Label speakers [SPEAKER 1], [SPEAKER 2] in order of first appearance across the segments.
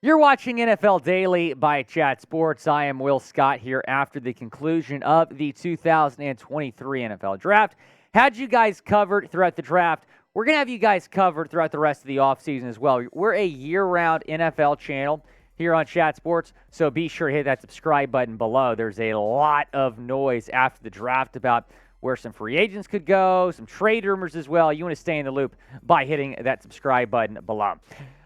[SPEAKER 1] You're watching NFL Daily by Chat Sports. I am Will Scott here after the conclusion of the 2023 NFL Draft. Had you guys covered throughout the draft. We're going to have you guys covered throughout the rest of the offseason as well. We're a year-round NFL channel here on Chat Sports, so be sure to hit that subscribe button below. There's a lot of noise after the draft about where some free agents could go, some trade rumors as well. You want to stay in the loop by hitting that subscribe button below.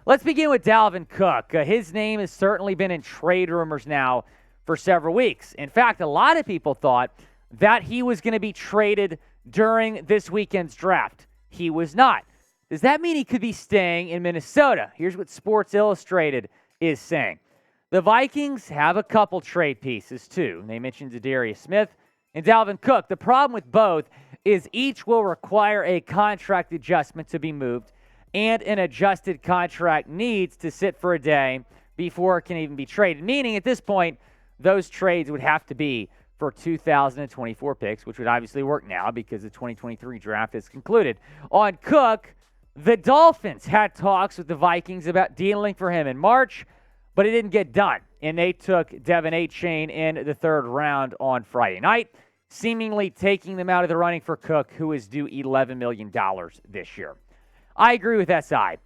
[SPEAKER 1] Let's begin with Dalvin Cook. His name has certainly been in trade rumors now for several weeks. In fact, a lot of people thought that he was going to be traded during this weekend's draft. He was not. Does that mean he could be staying in Minnesota? Here's what Sports Illustrated is saying. The Vikings have a couple trade pieces, too. They mentioned Za'Darius Smith and Dalvin Cook. The problem with both is each will require a contract adjustment to be moved, and an adjusted contract needs to sit for a day before it can even be traded. Meaning, at this point, those trades would have to be for 2024 picks, which would obviously work now because the 2023 draft is concluded. On Cook, the Dolphins had talks with the Vikings about dealing for him in March, but it didn't get done. And they took Devon Achane in the third round on Friday night, seemingly taking them out of the running for Cook, who is due $11 million this year. I agree with SI.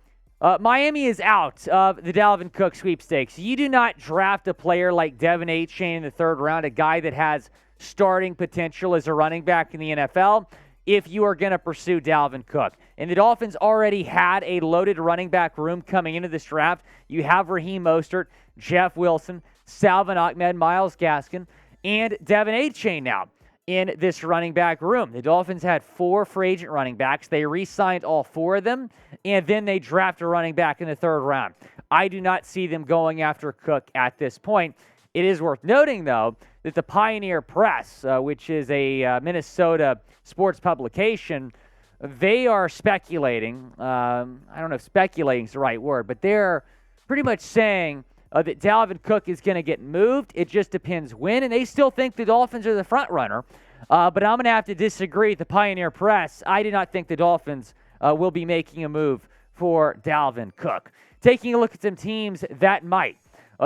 [SPEAKER 1] Miami is out of the Dalvin Cook sweepstakes. You do not draft a player like Devon Achane in the third round, a guy that has starting potential as a running back in the NFL, if you are going to pursue Dalvin Cook. And the Dolphins already had a loaded running back room coming into this draft. You have Raheem Mostert, Jeff Wilson, Salvon Ahmed, Myles Gaskin, and Devon Achane now in this running back room. The Dolphins had 4 free agent running backs. They re-signed all 4 of them, and then they draft a running back in the third round. I do not see them going after Cook at this point. It is worth noting, though, that the Pioneer Press, which is a Minnesota sports publication, they are speculating. I don't know if speculating is the right word, but they're pretty much saying that Dalvin Cook is going to get moved. It just depends when, and they still think the Dolphins are the front runner. But I'm going to have to disagree with the Pioneer Press. I do not think the Dolphins will be making a move for Dalvin Cook. Taking a look at some teams that might.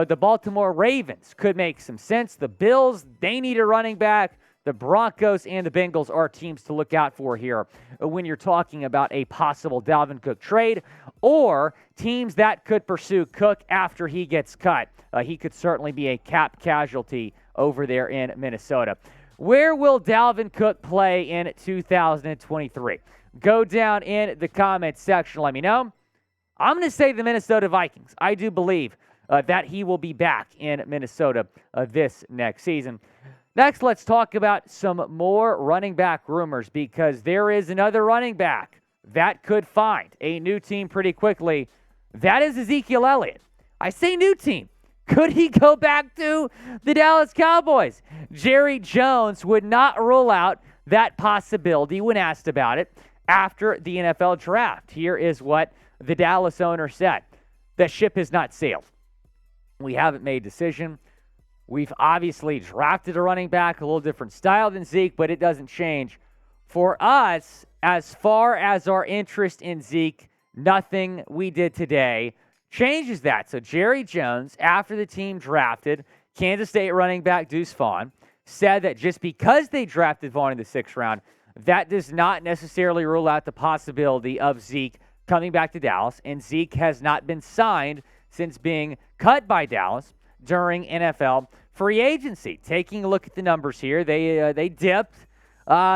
[SPEAKER 1] The Baltimore Ravens could make some sense. The Bills, they need a running back. The Broncos and the Bengals are teams to look out for here when you're talking about a possible Dalvin Cook trade, or teams that could pursue Cook after he gets cut. He could certainly be a cap casualty over there in Minnesota. Where will Dalvin Cook play in 2023? Go down in the comments section. Let me know. I'm going to say the Minnesota Vikings. I do believe that he will be back in Minnesota this next season. Next, let's talk about some more running back rumors, because there is another running back that could find a new team pretty quickly. That is Ezekiel Elliott. I say new team. Could he go back to the Dallas Cowboys? Jerry Jones would not rule out that possibility when asked about it after the NFL draft. Here is what the Dallas owner said. The ship has not sailed. We haven't made a decision. We've obviously drafted a running back, a little different style than Zeke, but it doesn't change. For us, as far as our interest in Zeke, nothing we did today changes that. So Jerry Jones, after the team drafted Kansas State running back Deuce Vaughn, said that just because they drafted Vaughn in the 6th round, that does not necessarily rule out the possibility of Zeke coming back to Dallas. And Zeke has not been signed since being cut by Dallas during NFL free agency. Taking a look at the numbers here, they dipped.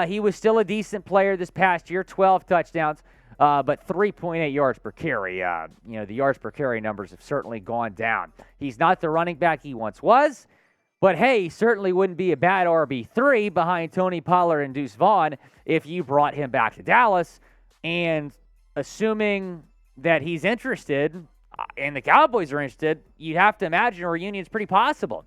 [SPEAKER 1] He was still a decent player this past year, 12 touchdowns, but 3.8 yards per carry. The yards per carry numbers have certainly gone down. He's not the running back he once was, but hey, he certainly wouldn't be a bad RB3 behind Tony Pollard and Deuce Vaughn if you brought him back to Dallas. And assuming that he's interested, and the Cowboys are interested, you'd have to imagine a reunion is pretty possible.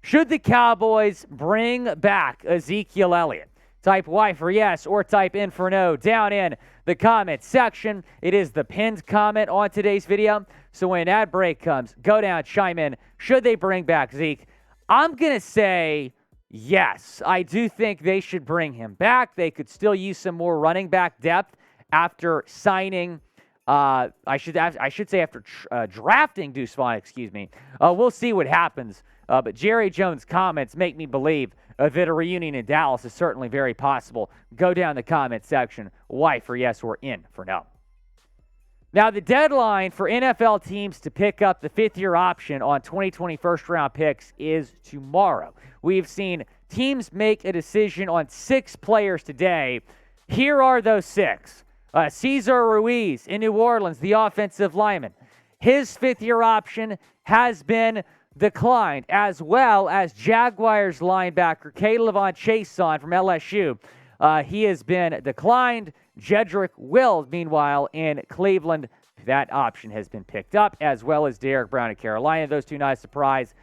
[SPEAKER 1] Should the Cowboys bring back Ezekiel Elliott? Type Y for yes or type in for no down in the comment section. It is the pinned comment on today's video. So when ad break comes, go down, chime in. Should they bring back Zeke? I'm going to say yes. I do think they should bring him back. They could still use some more running back depth after signing I should say after drafting Deuce Vaughn, excuse me. We'll see what happens. But Jerry Jones' comments make me believe that a reunion in Dallas is certainly very possible. Go down the comment section. Why for yes or in for no. Now, the deadline for NFL teams to pick up the fifth-year option on 2020 first-round picks is tomorrow. We've seen teams make a decision on 6 players today. Here are those 6. Cesar Ruiz in New Orleans, the offensive lineman. His fifth-year option has been declined, as well as Jaguars linebacker Devon Achane from LSU. He has been declined. Jedrick Willis, meanwhile, in Cleveland, that option has been picked up, as well as Derek Brown in Carolina. Those two, not a surprise.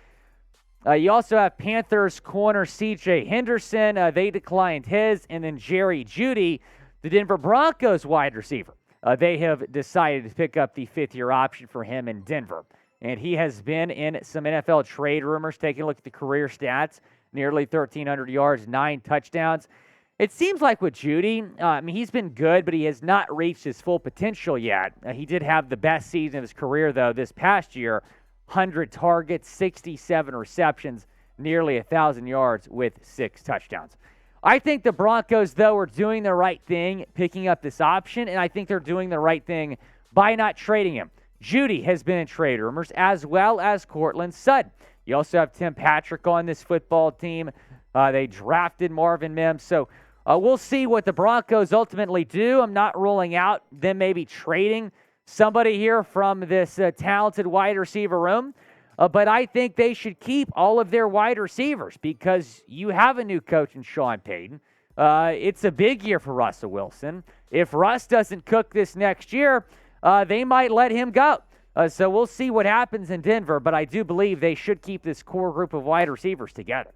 [SPEAKER 1] You also have Panthers corner C.J. Henderson. They declined his. And then Jerry Jeudy, the Denver Broncos wide receiver. They have decided to pick up the fifth-year option for him in Denver. And he has been in some NFL trade rumors. Taking a look at the career stats, nearly 1,300 yards, 9 touchdowns. It seems like with Jeudy, he's been good, but he has not reached his full potential yet. He did have the best season of his career, though, this past year. 100 targets, 67 receptions, nearly 1,000 yards with 6 touchdowns. I think the Broncos, though, are doing the right thing picking up this option, and I think they're doing the right thing by not trading him. Jeudy has been in trade rumors, as well as Courtland Sutton. You also have Tim Patrick on this football team. They drafted Marvin Mims, so we'll see what the Broncos ultimately do. I'm not ruling out them maybe trading somebody here from this talented wide receiver room. But I think they should keep all of their wide receivers because you have a new coach in Sean Payton. It's a big year for Russell Wilson. If Russ doesn't cook this next year, they might let him go. So we'll see what happens in Denver, but I do believe they should keep this core group of wide receivers together.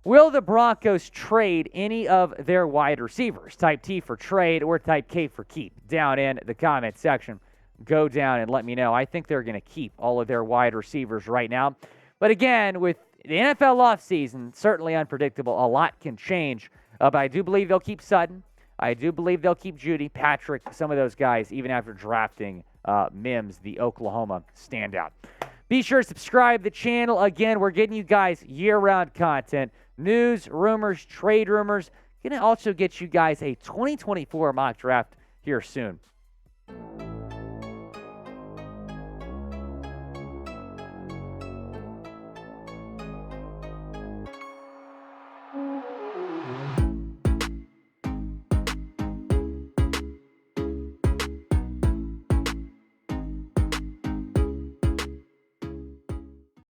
[SPEAKER 1] Will the Broncos trade any of their wide receivers? Type T for trade or type K for keep down in the comment section. Go down and let me know. I think they're going to keep all of their wide receivers right now. But again, with the NFL offseason, certainly unpredictable. A lot can change. But I do believe they'll keep Sutton. I do believe they'll keep Jeudy, Patrick, some of those guys, even after drafting Mims, the Oklahoma standout. Be sure to subscribe to the channel. Again, we're getting you guys year-round content. News, rumors, trade rumors. Going to also get you guys a 2024 mock draft here soon.